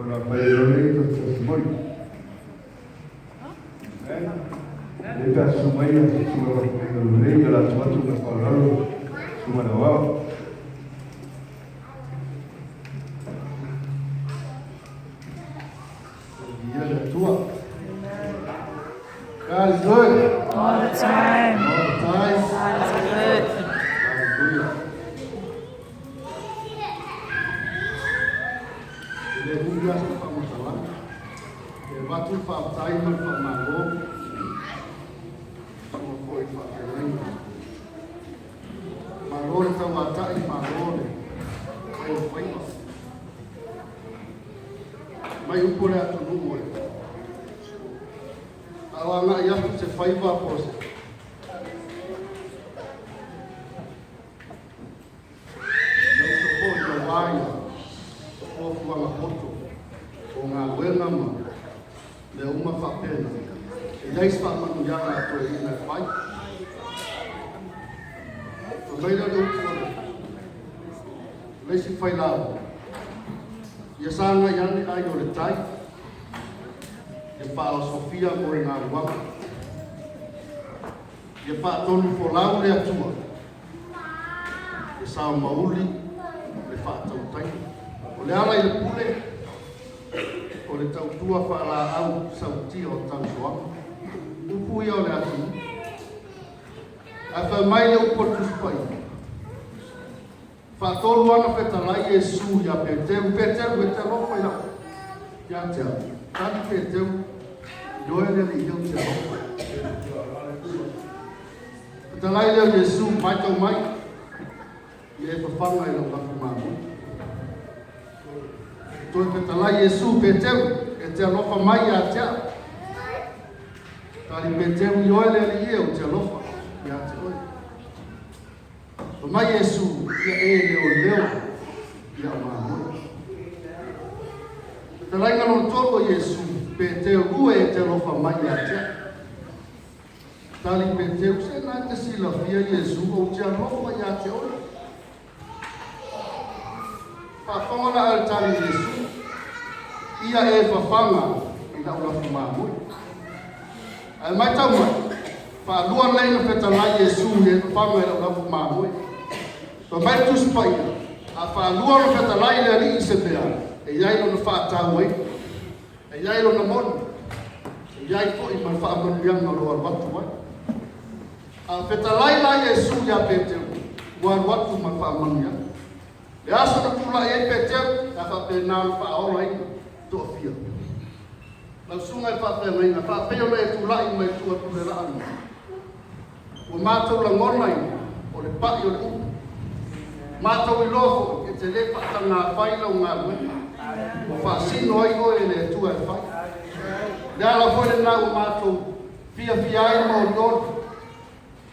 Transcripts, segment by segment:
la paellone to testimony. Le ta sumaya suma le la tuatu na palalo suma na wa. Dia la tua. God is good. All the time. All the time. God is good. Hallelujah. Le huya sa pamutala. E watu pa taima pa mago. So koi pa keleng. Mago ta wata I mago le. Ai fai. Mai upole atu numo le. Awanga yaku se fai va pose. O ngā wenga ma, le uma whapena. E leis whamanu yanga ato e ina whai. O meira le utuana. Leisi whai lao. Ia sanga yane ai o le tai. Ia whaala Sofia o e ngā ruanga. Ia whaatonu po lau le atua. Ia sao mauli, le whaatau tai. O le ala I le pule, o le tautua whaala au sauti o tausoa. Upu ia o le atu. A wha mai le upo tuspai. Whaatolu ana petalai e su ia peteu e te lopa ia. Ia te au. Tani peteu, ioe le li iau te lopa. Petalai leo Jesu mai tau mai. Ia e whawhanga I lau laku mamu. Toi petalai Jesu peteu e te alofa mai a tea. Tari peteu I oe le li o te alofa I a te oe. O mai Jesu ia leo ia mamoe. Petalai ngano toko Jesu peteu ue e te alofa mai a tea. Tari peteu se nai te sila fia Jesu o te alofa I a te oe. Whawhangana al tari Jesu, ia e whawhanga I lau lafu māmui. Ai mai tau mai, whaalua leina petalai Jesu e whawhanga I lau lafu māmui. So mai tuspaia, a whaalua le petalai le ali I se mea, e iai lo na whaatau ei, e iai lo na moni, e iai ko I man whaamanuianga roa watu mai. A petalai la Jesu ia peteu, roa watu man whaamanuianga. E asa na tula e peteu, a whapena na whaola I to fia. Lau sunga e whapena ina, whapena e tula I mai tua tule raani. O mātou la ngona I, o le pai o le upu. Mātou I lofo, e te le pata ngā whaila o ngā wena. O whaasino ai o e le tua e whai. Le ala fwere nā o mātou, fia ai mo lor.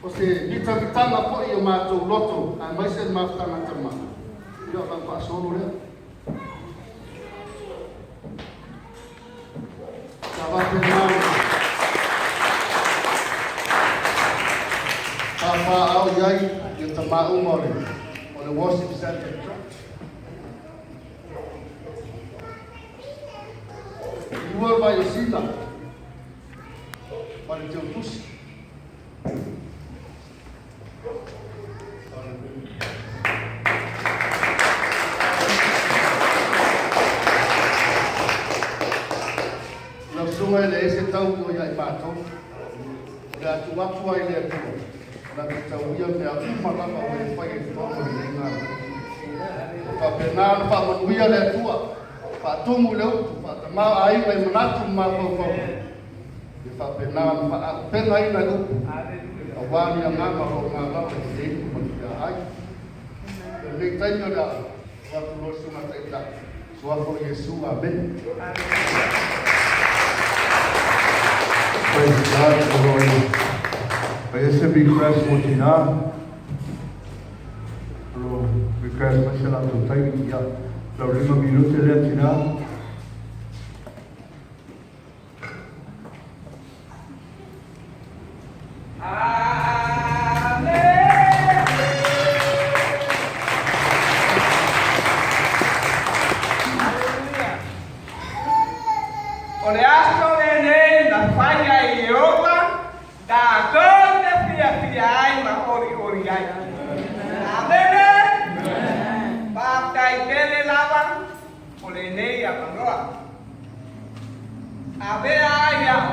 O se vitanga po I o mātou loto, a mai se mātanga tamā. Ia whan whaasolo rea. Ka wate nāu. Ka wha au iai I ta mau mole. O le worship center church. Iua vai o sila. Pa le teo tusi. Sunga le ese tau ko ia I mātou. Le atu atu ai le atu. Na te tau ia me a umalama o e whai e whangu I ngā. Whapena na whamanuia le atua. Whātungu le utu. Whātamau ai mai manatu mātou whau. E whapena na whaapena I na upu. A wāni a ngā maro ngā lau e te eku mani ka ai. E me taimio da watu losu na taita. Suafo Jesu, amen. Praise God for the Lord. Ese request motina. Pero request masala to time ya. La 5 minutos le tina. O le aso le nei na whai ai oa, da kone fia ai ma ori ai. Amene? Pakai tele lava, o le nei a manoa. Ave ai au.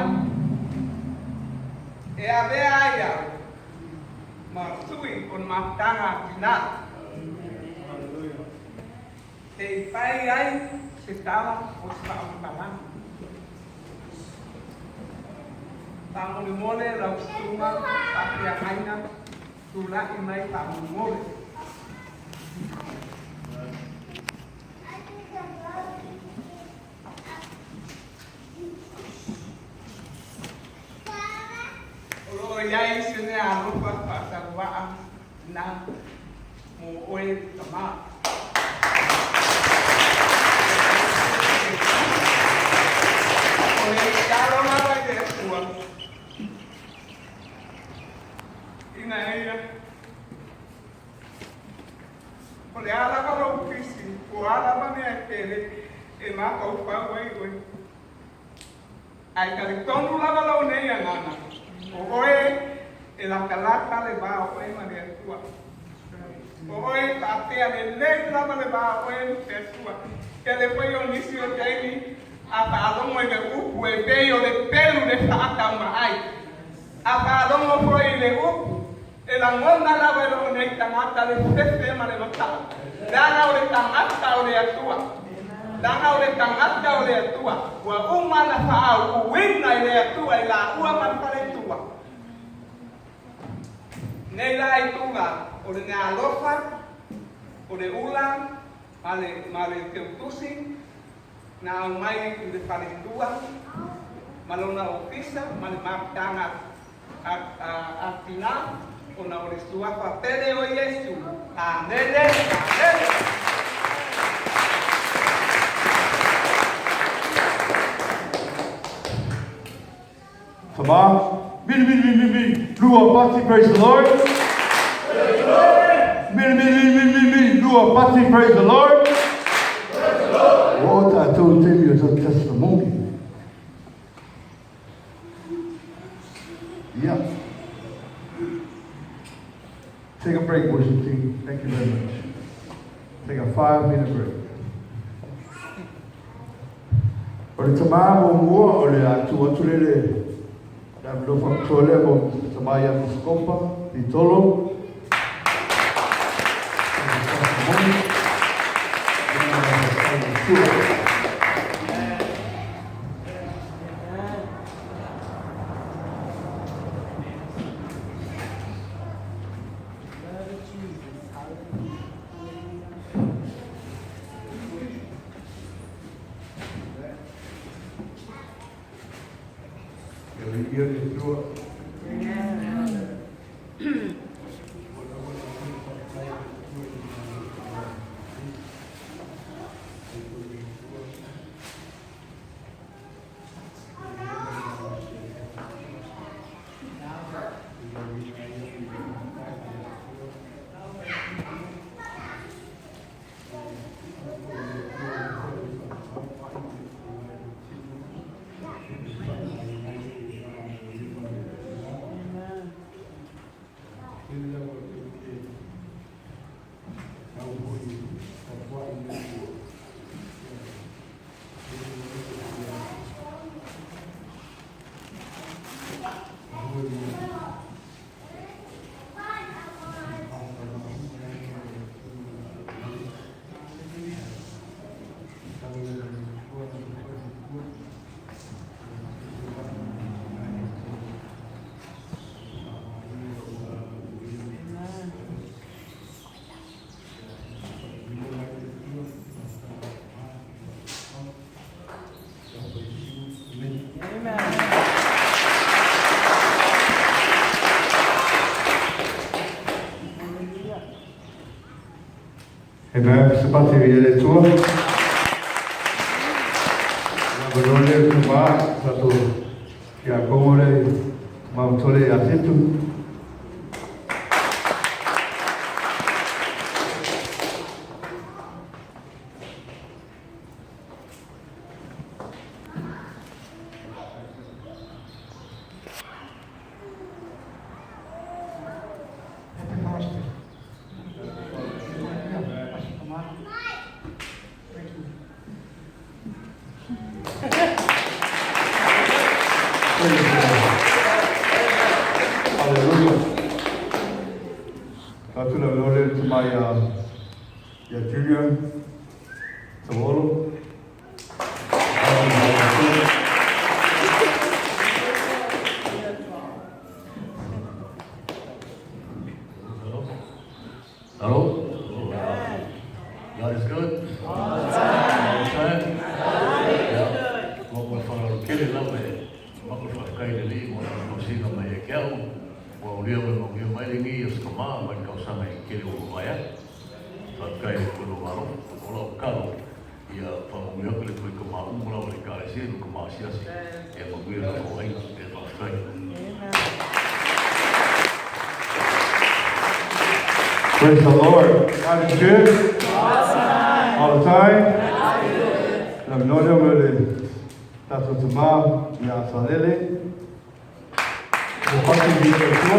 E ave ai au. Ma sui on matanga tina. Te pai ai se tava o se palang. Pangu mole lau suma pakai aina tula imai pangu mole. Olo yai sene arupa pasarwaan na mo oe kama. Oe kalo mara ke tuan. Ina ella. Olha ala para o pisi, o ala para me aquele, e mata o pau aí, oi. Aí que todo lava lá o neia nana. Oi, e la calata le va, oi Maria tua. Oi, até a nem lava le va, oi tua. Que depois eu disse o Jaime, a balão é de upo, e veio de pelo de fata mai. A balão foi de upo. E la ngona la wero nei tangata le fete ma le mata. Dana o le tangata o le atua. Dana o le tangata o le atua. Wa uma na faa u wina le atua i la ua ma pare tua. Nei la i tunga o le ngā lofa, o le ula, ma le teutusi, na au mai i le pare tua, ma lona ofisa, ma le mapitanga a tina, ona o le suafa pele o Yesu. Amene, amene. Tama, mini, lua pati, praise the Lord. Praise the Lord. Mini, lua pati, praise the Lord. Praise the Lord. O tātou temi o tau testimony. Yeah. Take a break, worship team. Thank you very much. Take a 5-minute break. O le tamā mo mua o le atu lele. Na mlo faktole mo tamā ia muskopa, di tolo. Amen. C'est pas terrible les tours. La bonne kuma satu ya komole mautole ya situ. mai ia Julian Tawolo. Hello? God is good? All the time? Yeah. What we're for killing love it. What we're for kind of leave, what we're seeing on my account. Well, we have a mailing is command, but go some kill over my head. But kind of good over all of Carlo. Yeah, from we have to come out, all of the guys here, come out, yes. And we're going to get off track. Praise the Lord. God is good. All the time. Nam nono mele tato tama ya salele. Mohati di tua.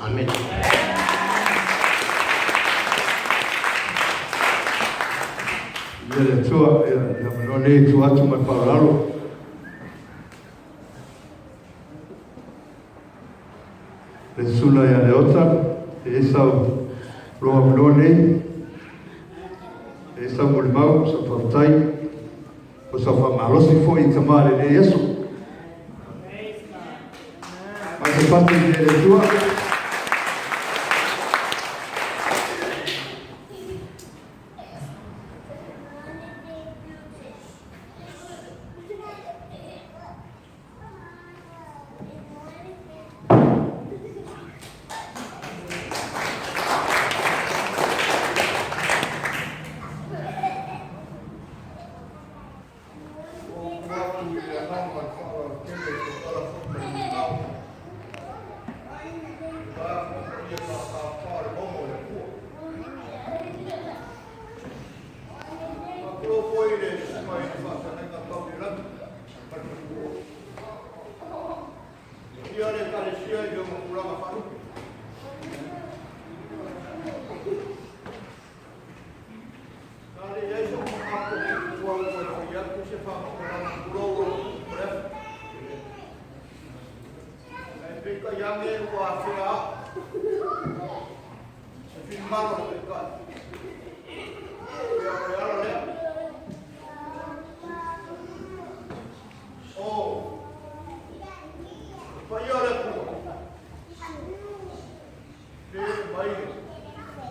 Amen. Ia tua, ia manone tu atu mai paralo. Le suna ia le ota, e sau roa manone, e sau molimau, sa whautai, o sa whamalosi fo I tamare le Yesu. Mai se pati le tua. Yesu, Yange wa fira. Sefin malo le ka. Ya le. Oh. Paya le ku. Dia mai.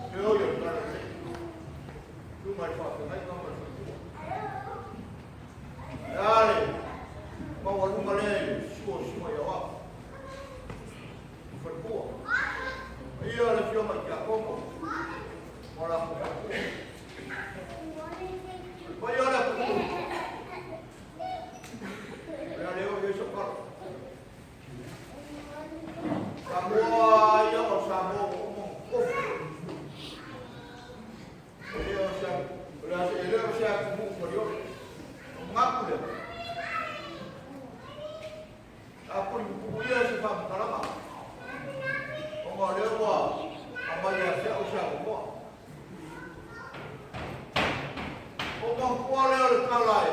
Dia yo ka. Tu mai fa, mai ka mai. Dale. Mau lu male, semua ya wa. Berbuat. Ia le fio mai ka komo. Ora ko. Paya le ku. Ya le yo sokor. Semua ya semua ngomong. Dia siap, dia siap ngomong dia. Mengaku dia. Aku punya sebab kalama. Orang dia buat apa yang saya usah buat. Orang kuala kalai.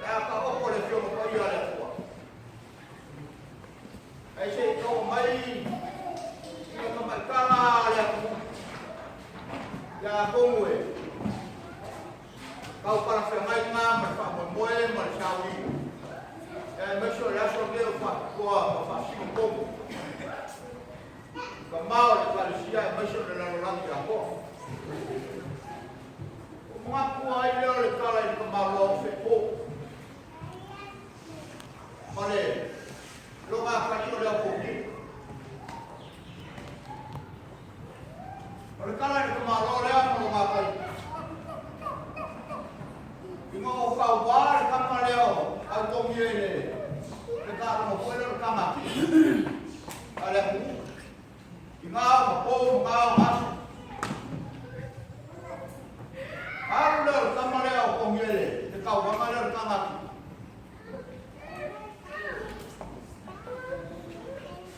Dah kau boleh film kau ia ada buat. Asyik kau mai. Kau mai kalai aku. Ya aku mui. Kau para semai ngam, para mui, para sawi. Mấy số lá số kêu phạt qua phạt xin công và mau là phải xia mấy số là làm gì à cô mà cô ai leo được cái này cũng mau lo phải cô mà này lúc mà phải đi leo cô đi cái này cũng mau lo leo mà phải nhưng mà ông cầu quá thì không mà leo ông công như này kita mau kau itu kamar, ada aku, tinggal mau masuk, ada kamar yang kau milih, kita kamar yang kamar,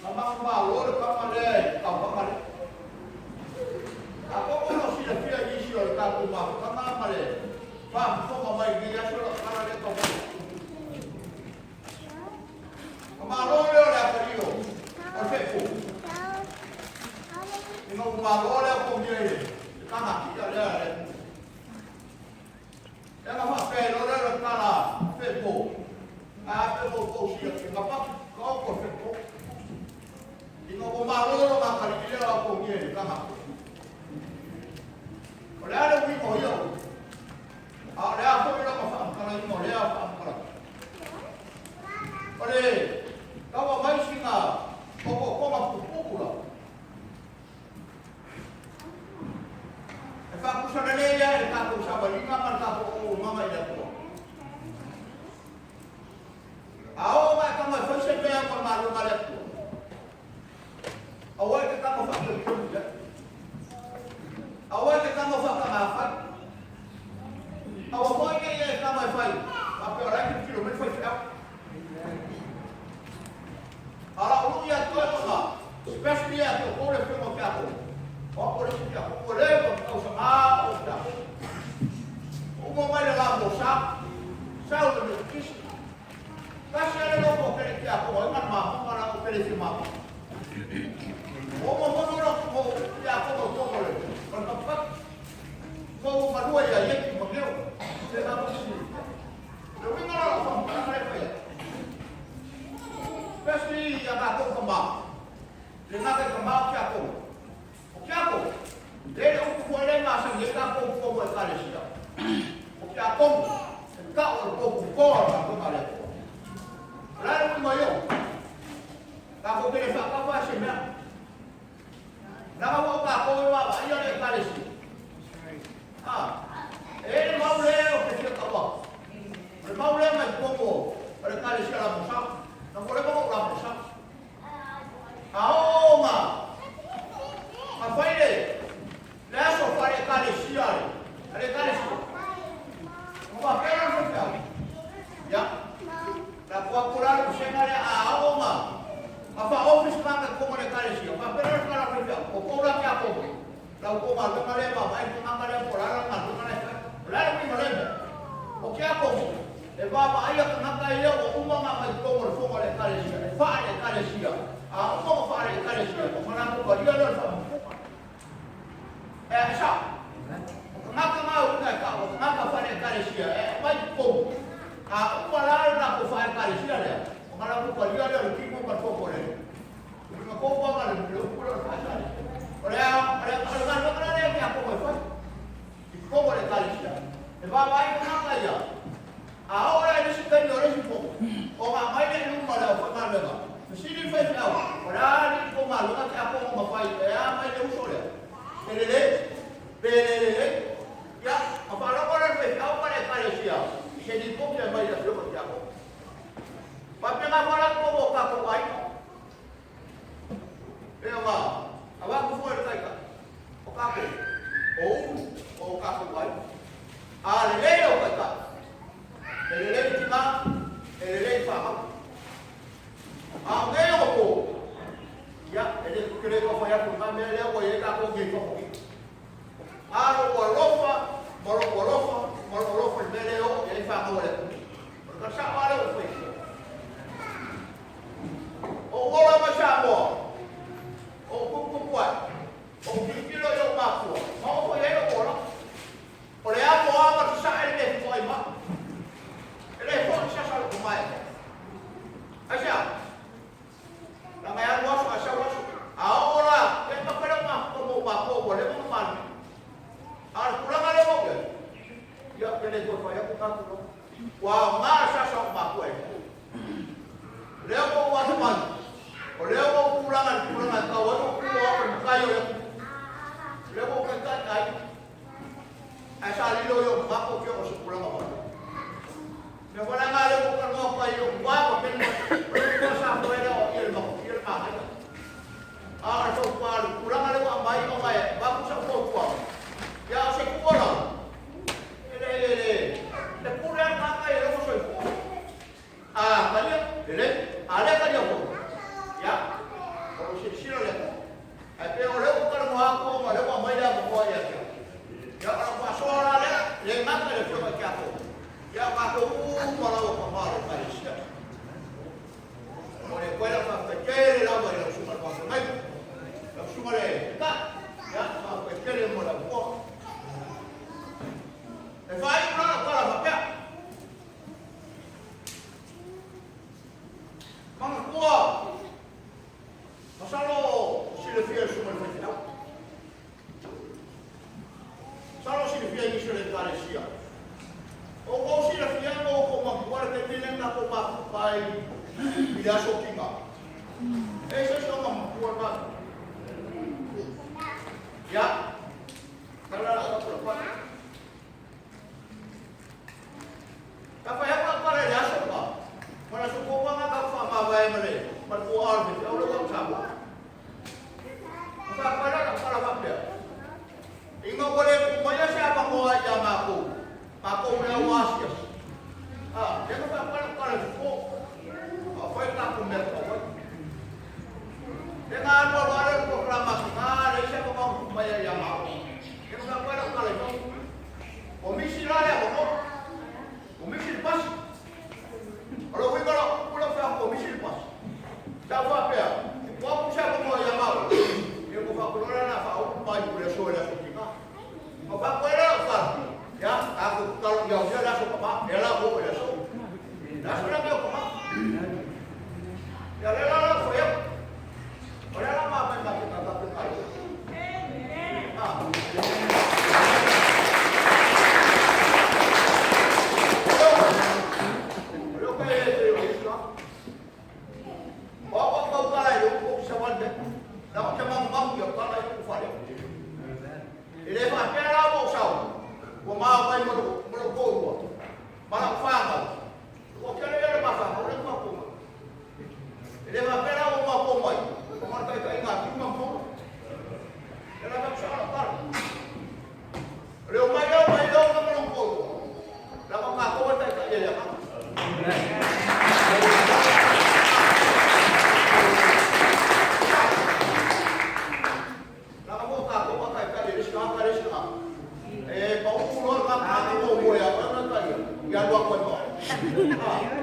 kamar baru kamar yang kau kamar, aku kalau sudah pilih isi oleh kau kamar mana, faham? Kau mau main dia sudah kamar yang kau. Malole la perio. Perfecto. Y no malole con miel. Kana ya ya. Ya no más pero le kana perfecto. Ah, pero ko si que capaz ko perfecto. Y no malole ma calidad con miel kana. Hola, lo mismo yo. Ahora ya fue lo que pasa, kana no le ha para. Ole kau mai singa, kau mampu pukul. Kalau sudah leya, kalau sudah lima, kalau mama ida tu. Awak mai kamu fashion leya kau malu malu tu. Awak kita kamu fakir tu je. Awak kita kamu fakir apa? Awak mau ni kamu fai. Apa orang itu kilometer fai. Kalau lu ya tuh apa? Especially ya tuh boleh film apa? Oh boleh sih ya, boleh kau sama udah. Umum ada lah bosak, saya udah kis. Kasih ada logo kerja aku, ingat mah, mana aku kerja mah. Umum orang mau ya aku mau boleh. Bertempat mau madua ya yang mengiu. Saya tak sih. Tapi kalau orang mereka ya. Especially yang aku kembang, dengan kembang siapa? Siapa? Dia untuk boleh masuk dia aku buat kali siapa? Siapa? Kau untuk kau aku kali. Lalu mayo, aku pilih apa sih nak? Nama apa? Kau apa? Ia dia kali sih. Mau leo kecil kau. Mau leo macam kau. Pada kali siapa musak? Nang boleh bawa ulang besar. Kau mah, apa ini? Lepas apa ada kali sial, ada kali sial. Apa peran sial? Ya. Lalu aku lalu sengaja awak mah. Apa office mana kau ada kali sial? Apa peran sekarang sial? Kau orang siapa? Lalu kau malu kali apa? Main tengah kali apa? Lalu kali. Lalu ni malu. Okey apa? Baba ayah kenapa ia umma mai komor fongo le kale sia fa le kale sia Aku mau fare kare sia, mana aku dia dah sama. Sah. Kenapa mau nak kau? Kenapa fare kare sia? Baik pun. Aku malah nak fare kare sia dia. Mana aku dia dah kipu berkau boleh. Kau buat mana belum pulang pasal. Kalau kan dia yang aku mau. Kau boleh kare sia. Sebab baik kenapa ya? Ahora ini sudah orang itu. Orang main ni rumah dah pernah dah. Sini fez não. Ora ni ko malu ka ako mo mafai ya mai de uso le. Belele. Ya, apa fez au para parecia. Se ni ko ya mai da lo ko ya ko. Pa pega fora ko bo ka ko ai. Pega ma. Aba ko foi kai ka. O ka ko. O ka ko ai. Ah, le o ka. Ele tima, ele fama. Alguém ou ya, ele queria que eu fosse a turma, ele é o que está com quem foi. Ah, o Morofa, ele fama o ele. Porque chamar o fez. O Morofa chamou. O Cucuai. O Piquilo e o Macua. Não foi ele o Morofa. Por aí a boa, mas sai ele foi mal. Ele foi já sabe como é. Acha? Na minha voz, acha voz. Agora, ele não quer uma como uma coisa, ele não faz. Ah, por lá ele vai. Já ele foi fazer com tanto. Uau, mas acha uma coisa. Leo vou fazer mais. Leo vou pulang, kau vou kayu. Leo vou cantar kayu. Asa lilo yo mako kyo ko pulang apa. Yang mana ngale bukan mau kayu gua pen ko sa ko ero il ma ah so pal kurang ale wa mai ko mai ba ku sa ko ko ya se ku ora ele de kurang ka kai ro so ah kali ele ale kali ko ya ko se siro le ape ore ko kar mo ko ma le wa mai da ko ya ya orang pasora le mata le fo ka ko ya mato para o pamaro parecia. Ora quella fa perché la vuoi la sua cosa mai. La sua le ya ma perché mo la può. E fai una cosa papà. Ma può. Ma solo si le fie su il finale. Solo si le fie di sulle parecia. O si la fiando como a guarda que tienen la copa pai y la soquima. Eso es como guarda. Ya. Para la otra parte. Apa ya para ya sopa. Para su copa maka fama bai male. Para tu arbe, ya lo vamos a ver. Para papel. Ingo boleh kumaya siapa mau aja maku. Aku punya wasiat. Ah, dia tak kalau itu, apa yang tak punya apa? Dengan berbagai proklamasi, ada siapa mau bayar yang mau? Dia tak kalau itu, komisi lah ya, komisi pas. Kalau pulang komisi pas, tak apa ya? Kau siapa mau yang mau? Dia bukan keluaran apa? Aku baju dia soalnya kita. Apa kan? Ya, aku kalau jauh dia dah suka pak, dia lah buat dia suka. Dah sudah dia pak. Ya lah saya. Orang lama apa yang kita lakukan? Belum kayak itu. Bawa kau kalau itu kau bisa buat. Dah macam mampu ya kalau itu kufar. Ini pakai lah mau saw. Kung maapay mo ko, parang fama. Huwag ka na yan mafama, ulit mapuma. Hindi mapera mo mapumay. Kung ano kayo ingat, yung mapuma. Yan ang siya na parang. Hindi umayaw ka mo ko. Lakang kakuha tayo kaya yan. Lakang mo kakuha tayo kaya yan. Paulo ka mo mo ya para tayo. Ya lo ko mo.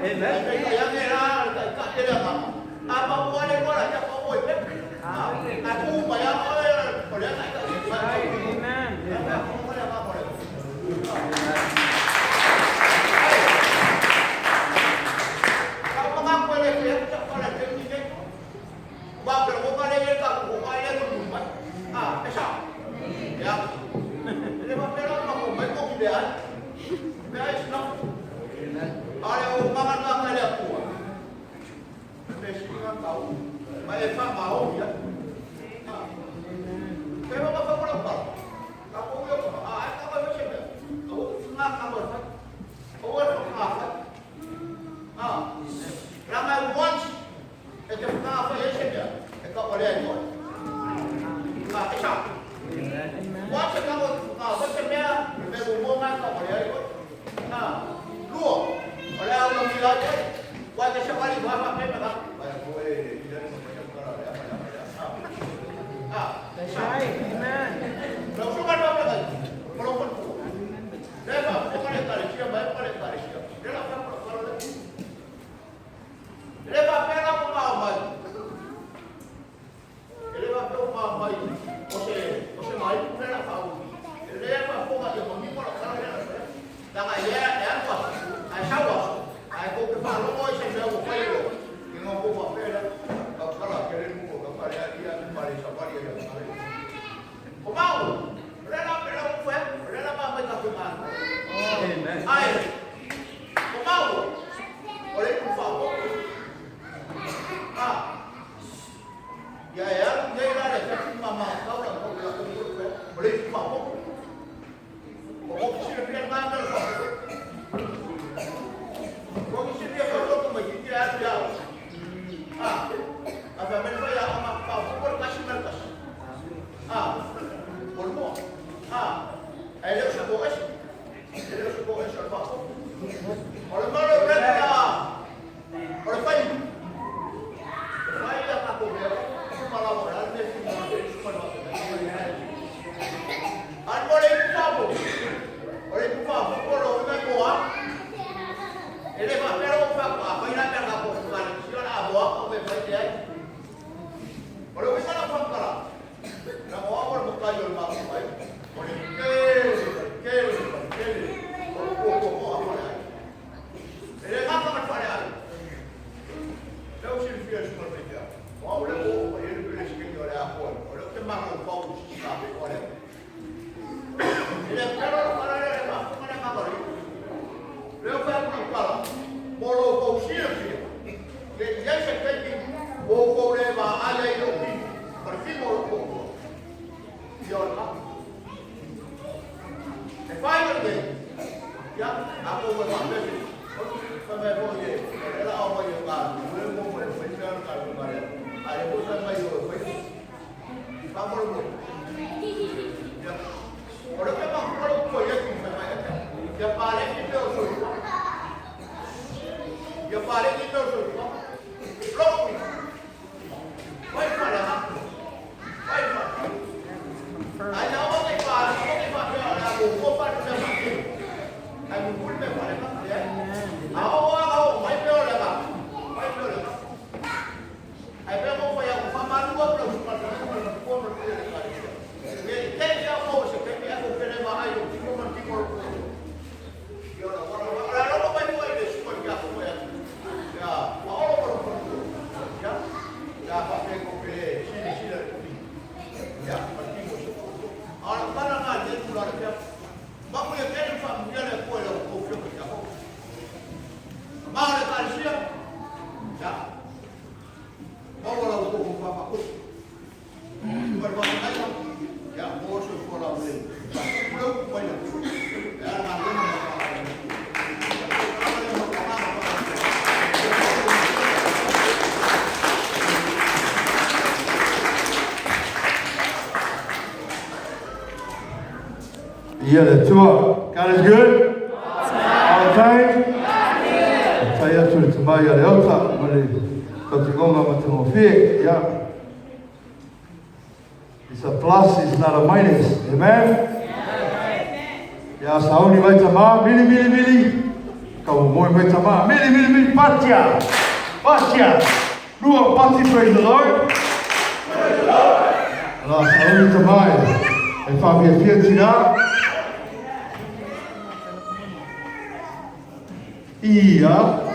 Amen. Kaya nga ka ka apa buwan ko ra ya ko Yeah, that's right. God is good. All the time. Tai atu le tamai ale ota, mare katungonga matungo yeah. It's a plus, it's not a minus. Amen? Yeah, sauni mai tama, mili. Kau moi mai tama, mili, patia. Lua pati, praise the Lord. Praise the Lord. La sauni tamai. E whawhia tira. Ia.